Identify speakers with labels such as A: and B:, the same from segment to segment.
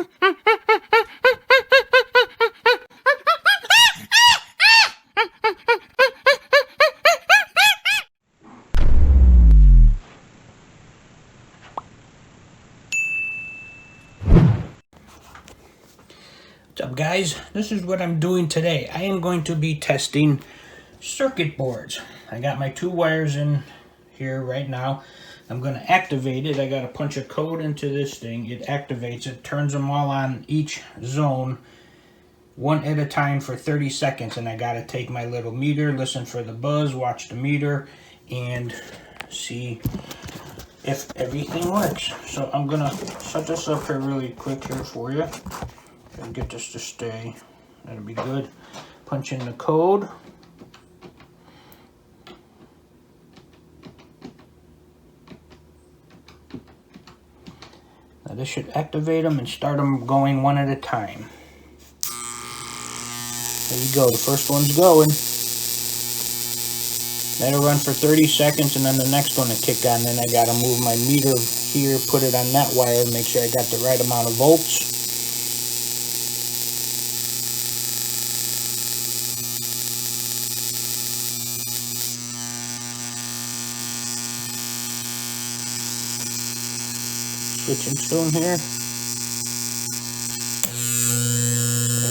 A: What's up, guys? This is what I'm doing today. I am going to be testing circuit boards. I got my 2 wires in here right now. I'm going to activate it. I got to punch a code into this thing. It activates it, turns them all on each zone, one at a time for 30 seconds. And I got to take my little meter, listen for the buzz, watch the meter, and see if everything works. So I'm going to set this up here really quick here for you. And get this to stay. That'll be good. Punch in the code. Now this should activate them and start them going one at a time. There you go. The first one's going. That'll run for 30 seconds and then the next one will kick on. Then I got to move my meter here, put it on that wire, make sure I got the right amount of volts. Switching to them here. There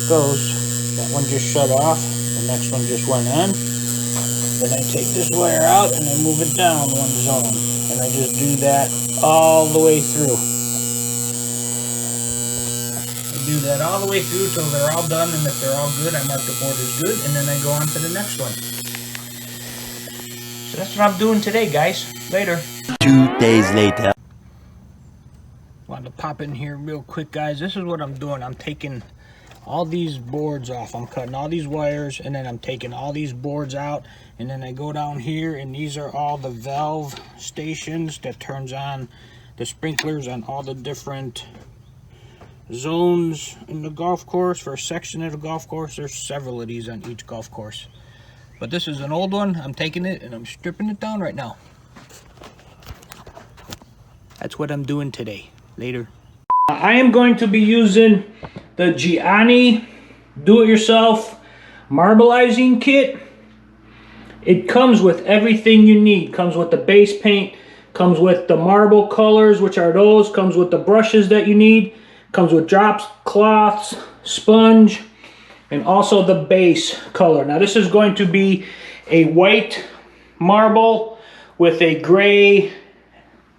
A: it goes. That one just shut off. The next one just went on. Then I take this wire out and I move it down one zone. And I just do that all the way through. I do that all the way through till they're all done, and if they're all good, I mark the board as good, and then I go on to the next one. So that's what I'm doing today, guys. Later.
B: 2 days later.
A: Wanted to pop in here real quick, guys. This is what I'm doing. I'm taking all these boards off. I'm cutting all these wires, and then I'm taking all these boards out, and then I go down here, and these are all the valve stations that turns on the sprinklers on all the different zones in the golf course. For a section of the golf course, there's several of these on each golf course, but this is an old one. I'm taking it and I'm stripping it down right now. That's what I'm doing today. Later. I am going to be using the Gianni do-it-yourself marbleizing kit. It comes with everything you need. Comes with the base paint, comes with the marble colors, which are those, comes with the brushes that you need, comes with drops, cloths, sponge, and also the base color. Now this is going to be a white marble with a gray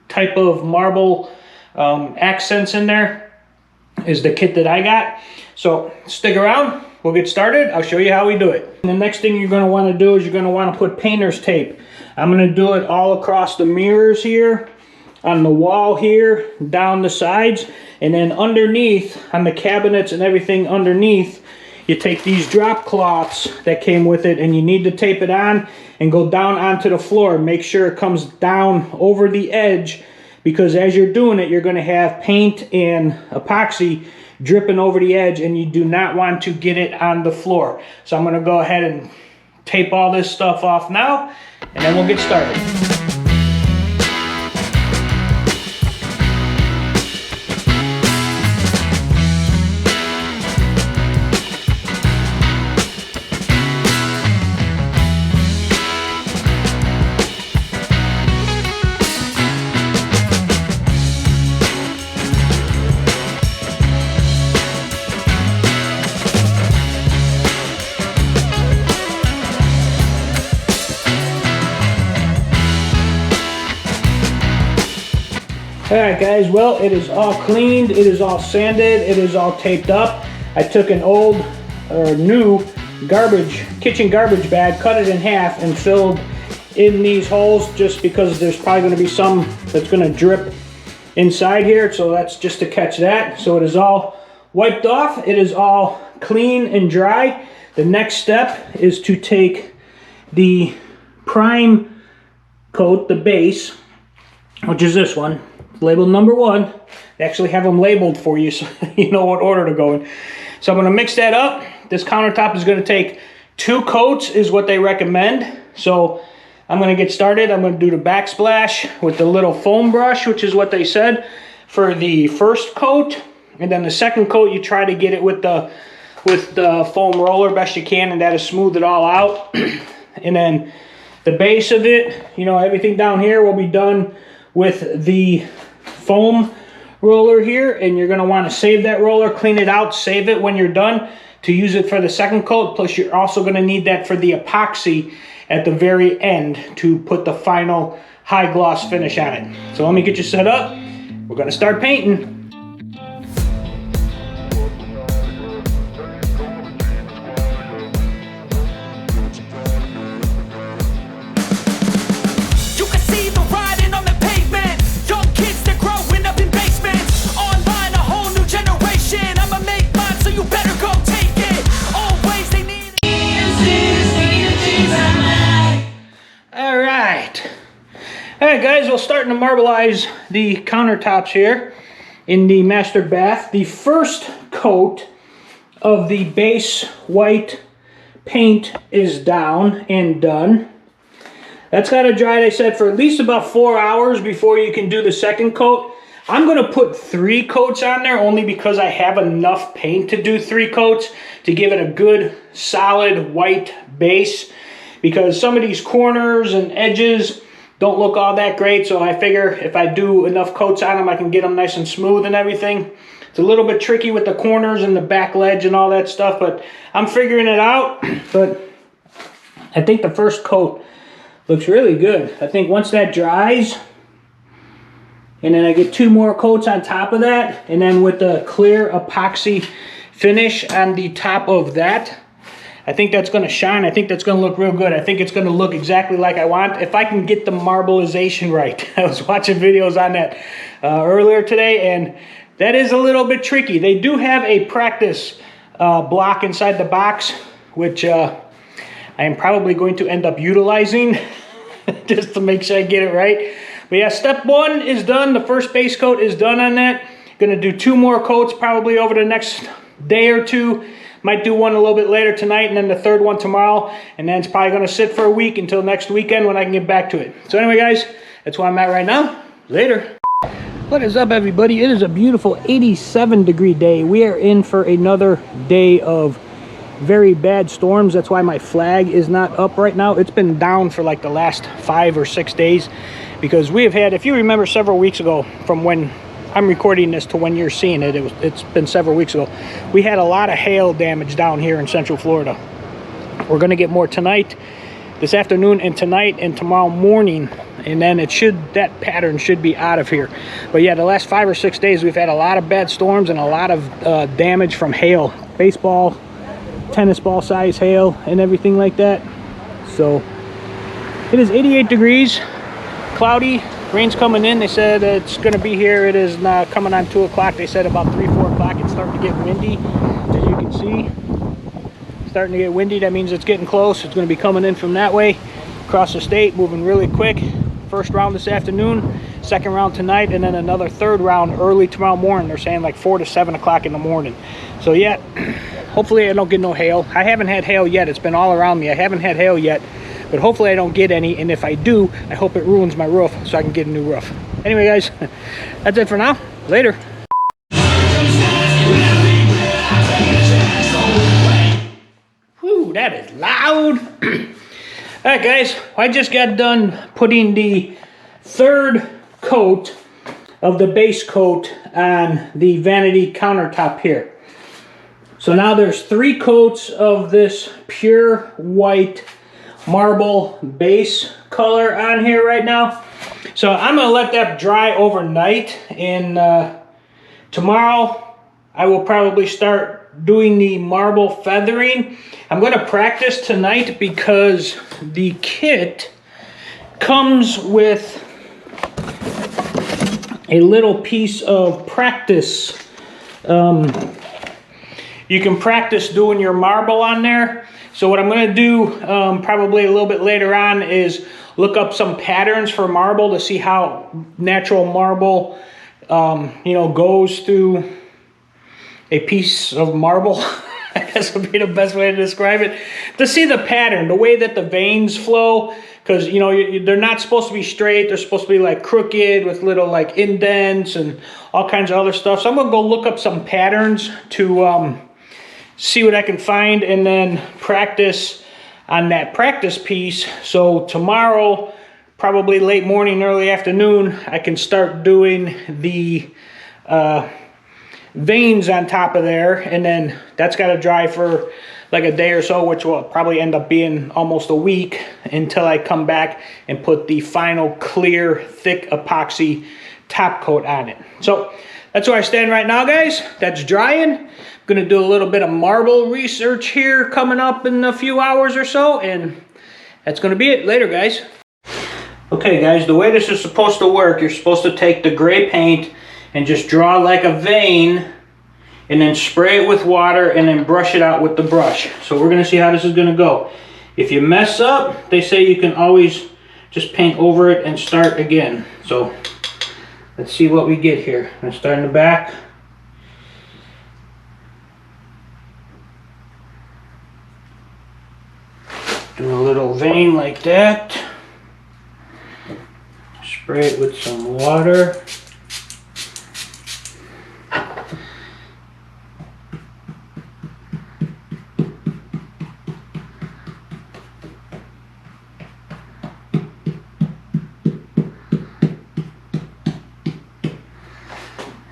A: type of marble accents in there is the kit that I got. So stick around, we'll get started. I'll show you how we do it. And the next thing you're going to want to do is you're going to want to put painter's tape. I'm going to do it all across the mirrors here, on the wall here, down the sides, and then underneath on the cabinets and everything underneath, you take these drop cloths that came with it and you need to tape it on and go down onto the floor. Make sure it comes down over the edge, because as you're doing it, you're going to have paint and epoxy dripping over the edge, and you do not want to get it on the floor. So I'm going to go ahead and tape all this stuff off now, and then we'll get started. Alright guys, well, it is all cleaned, it is all sanded, it is all taped up. I took an old or new kitchen garbage bag, cut it in half, and filled in these holes just because there's probably going to be some that's going to drip inside here, so that's just to catch that. So it is all wiped off, it is all clean and dry. The next step is to take the prime coat, the base, which is this one, labeled number 1. They actually have them labeled for you so you know what order to go in. So I'm going to mix that up. This countertop is going to take 2 coats is what they recommend. So I'm going to get started. I'm going to do the backsplash with the little foam brush, which is what they said for the first coat. And then the second coat, you try to get it with the foam roller best you can, and that'll smooth it all out. And then the base of it, you know, everything down here will be done with the foam roller here, and you're going to want to save that roller, clean it out, save it when you're done to use it for the second coat. Plus you're also going to need that for the epoxy at the very end to put the final high gloss finish on it. So let me get you set up. We're going to start painting. Alright guys, we're starting to marbleize the countertops here in the master bath. The first coat of the base white paint is down and done. That's got to dry, they said, for at least about 4 hours before you can do the second coat. I'm going to put 3 coats on there only because I have enough paint to do 3 coats to give it a good solid white base, because some of these corners and edges don't look all that great, so I figure if I do enough coats on them, I can get them nice and smooth and everything. It's a little bit tricky with the corners and the back ledge and all that stuff, but I'm figuring it out. But I think the first coat looks really good. I think once that dries, and then I get 2 more coats on top of that, and then with the clear epoxy finish on the top of that, I think that's going to shine. I think that's going to look real good. I think it's going to look exactly like I want. If I can get the marbleization right. I was watching videos on that earlier today, and that is a little bit tricky. They do have a practice block inside the box, which I am probably going to end up utilizing just to make sure I get it right. But yeah, step 1 is done. The first base coat is done on that. Going to do 2 more coats probably over the next day or 2. Might do one a little bit later tonight, and then the third one tomorrow, and then it's probably going to sit for a week until next weekend when I can get back to it. So anyway, guys, that's where I'm at right now. Later. What is up, everybody? It is a beautiful 87-degree day. We are in for another day of very bad storms. That's why my flag is not up right now. It's been down for like the last 5 or 6 days, because we have had, if you remember several weeks ago from when I'm recording this to when you're seeing it, it's been several weeks ago, we had a lot of hail damage down here in Central Florida. We're going to get more tonight, this afternoon, and tonight and tomorrow morning, and then that pattern should be out of here. But yeah, the last 5 or 6 days we've had a lot of bad storms and a lot of damage from hail, baseball, tennis ball size hail and everything like that. So it is 88 degrees, cloudy. Rain's coming in. They said it's going to be here. It is coming on 2 o'clock. They said about 3, 4 o'clock it's starting to get windy. As you can see, starting to get windy. That means it's getting close. It's going to be coming in from that way, across the state, moving really quick. First round this afternoon, second round tonight, and then another third round early tomorrow morning. They're saying like 4 to 7 o'clock in the morning. So yeah, hopefully I don't get no hail. I haven't had hail yet. It's been all around me. I haven't had hail yet. But hopefully I don't get any, and if I do, I hope it ruins my roof so I can get a new roof. Anyway, guys, that's it for now. Later. Whew, that is loud. All right, guys, I just got done putting the 3rd coat of the base coat on the vanity countertop here. So now there's 3 coats of this pure white marble base color on here right now. So I'm going to let that dry overnight, and tomorrow I will probably start doing the marble feathering. I'm going to practice tonight because the kit comes with a little piece of practice. You can practice doing your marble on there. So what I'm going to do probably a little bit later on is look up some patterns for marble to see how natural marble, goes through a piece of marble. I guess would be the best way to describe it. To see the pattern, the way that the veins flow, because you know they're not supposed to be straight. They're supposed to be like crooked with little like indents and all kinds of other stuff. So I'm gonna go look up some patterns to see what I can find, and then practice on that practice piece. So tomorrow, probably late morning, early afternoon, I can start doing the veins on top of there, and then that's got to dry for like a day or so, which will probably end up being almost a week until I come back and put the final clear thick epoxy top coat on it. So that's where I stand right now, guys. That's drying. I'm gonna do a little bit of marble research here coming up in a few hours or so, and that's gonna be it. Later, guys. Okay, guys, the way this is supposed to work, you're supposed to take the gray paint and just draw like a vein, and then spray it with water, and then brush it out with the brush. So we're gonna see how this is gonna go. If you mess up, they say you can always just paint over it and start again. So let's see what we get here. I'm gonna start in the back. Do a little vein like that. Spray it with some water.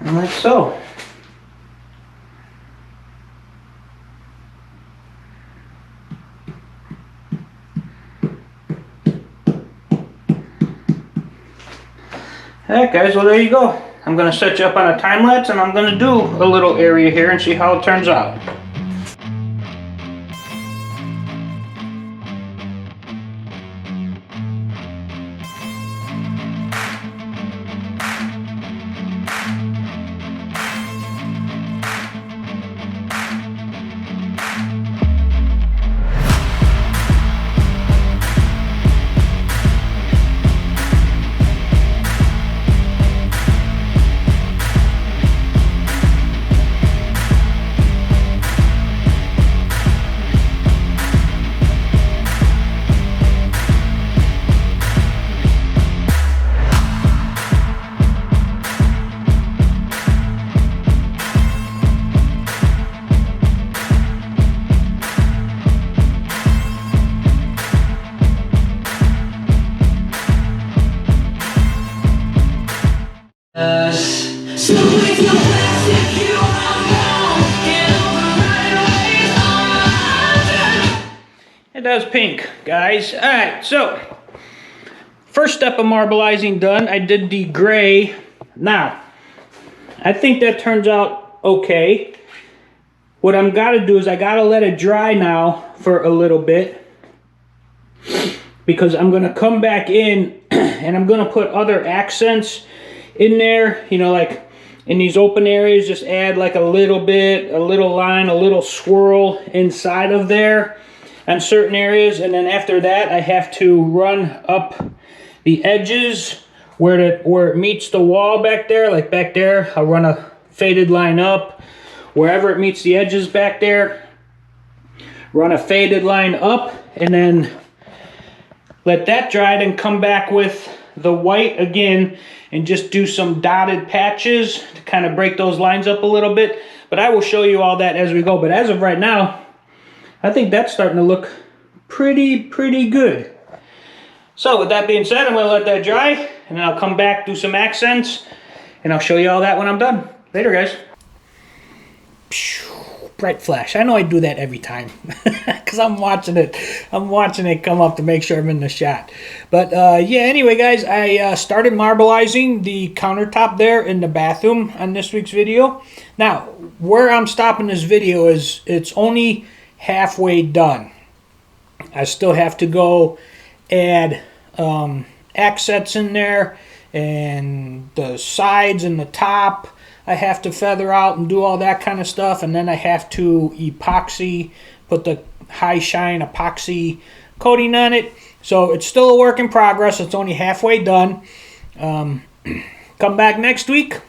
A: And like so. Alright guys, well there you go. I'm going to set you up on a time lapse, and I'm going to do a little area here and see how it turns out. It does pink, guys. Alright, so first step of marbleizing done. I did the gray. Now, I think that turns out okay. What I'm gotta do is I gotta let it dry now for a little bit, because I'm gonna come back in and I'm gonna put other accents in there, you know, like in these open areas, just add like a little bit, a little line, a little swirl inside of there on certain areas. And then after that, I have to run up the edges where it meets the wall back there, like back there. I'll run a faded line up. Wherever it meets the edges back there, run a faded line up, and then let that dry, then come back with the white again and just do some dotted patches to kind of break those lines up a little bit. But I will show you all that as we go. But as of right now, I think that's starting to look pretty good. So with that being said, I'm going to let that dry, and then I'll come back, do some accents, and I'll show you all that when I'm done. Later, guys. Bright flash. I know I do that every time because I'm watching it come up to make sure I'm in the shot. But yeah, anyway guys, I started marbleizing the countertop there in the bathroom on this week's video. Now where I'm stopping this video is it's only halfway done. I still have to go add accents in there, and the sides and the top I have to feather out and do all that kind of stuff, and then I have to epoxy, put the high shine epoxy coating on it. So it's still a work in progress. It's only halfway done. Come back next week,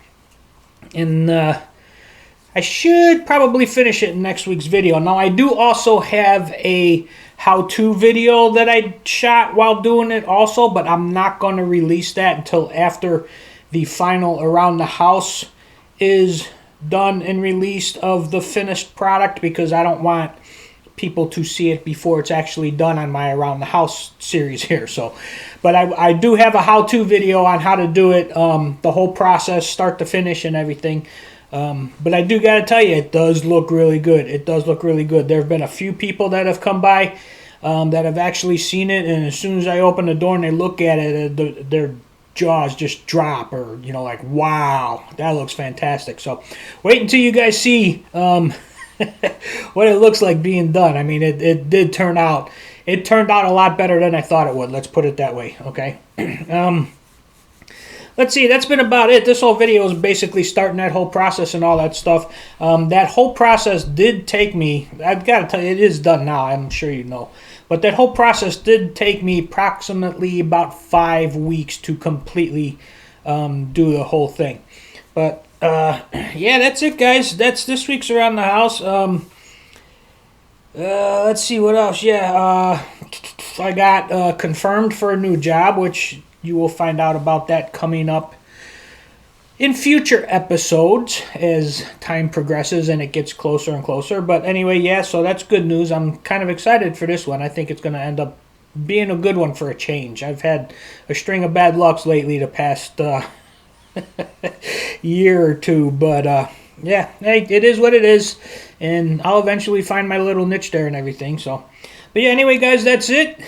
A: and I should probably finish it in next week's video. Now I do also have a how-to video that I shot while doing it also, but I'm not going to release that until after the final around the house is done and released of the finished product, because I don't want people to see it before it's actually done on my around the house series here. So, but I do have a how-to video on how to do it, the whole process, start to finish and everything. But I do got to tell you, it does look really good. It does look really good. There have been a few people that have come by that have actually seen it, and as soon as I open the door and they look at it, their jaws just drop, or, you know, like, wow, that looks fantastic. So wait until you guys see what it looks like being done. I mean, it did turn out. It turned out a lot better than I thought it would. Let's put it that way, okay? Let's see, that's been about it. This whole video is basically starting that whole process and all that stuff. That whole process did take me, I've got to tell you, it is done now, I'm sure you know. But that whole process did take me approximately about 5 weeks to completely do the whole thing. But, yeah, that's it, guys. That's this week's Around the House. Let's see, what else? Yeah, I got confirmed for a new job, which you will find out about that coming up in future episodes as time progresses and it gets closer and closer. But anyway, yeah, so that's good news. I'm kind of excited for this one. I think it's going to end up being a good one for a change. I've had a string of bad lucks lately the past year or two. But, yeah, hey, it is what it is. And I'll eventually find my little niche there and everything. So, but yeah, anyway, guys, that's it.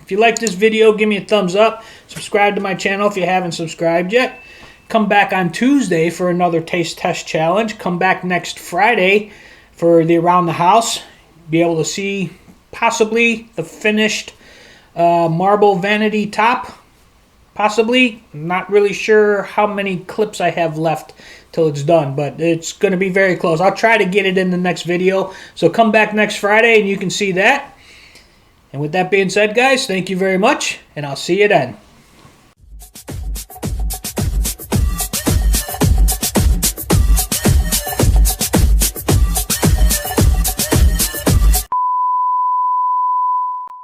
A: If you like this video, give me a thumbs up. Subscribe to my channel if you haven't subscribed yet. Come back on Tuesday for another taste test challenge. Come back next Friday for the Around the House. Be able to see possibly the finished marble vanity top. Possibly. Not really sure how many clips I have left till it's done, but it's going to be very close. I'll try to get it in the next video. So come back next Friday and you can see that. And with that being said, guys, thank you very much, and I'll see you then.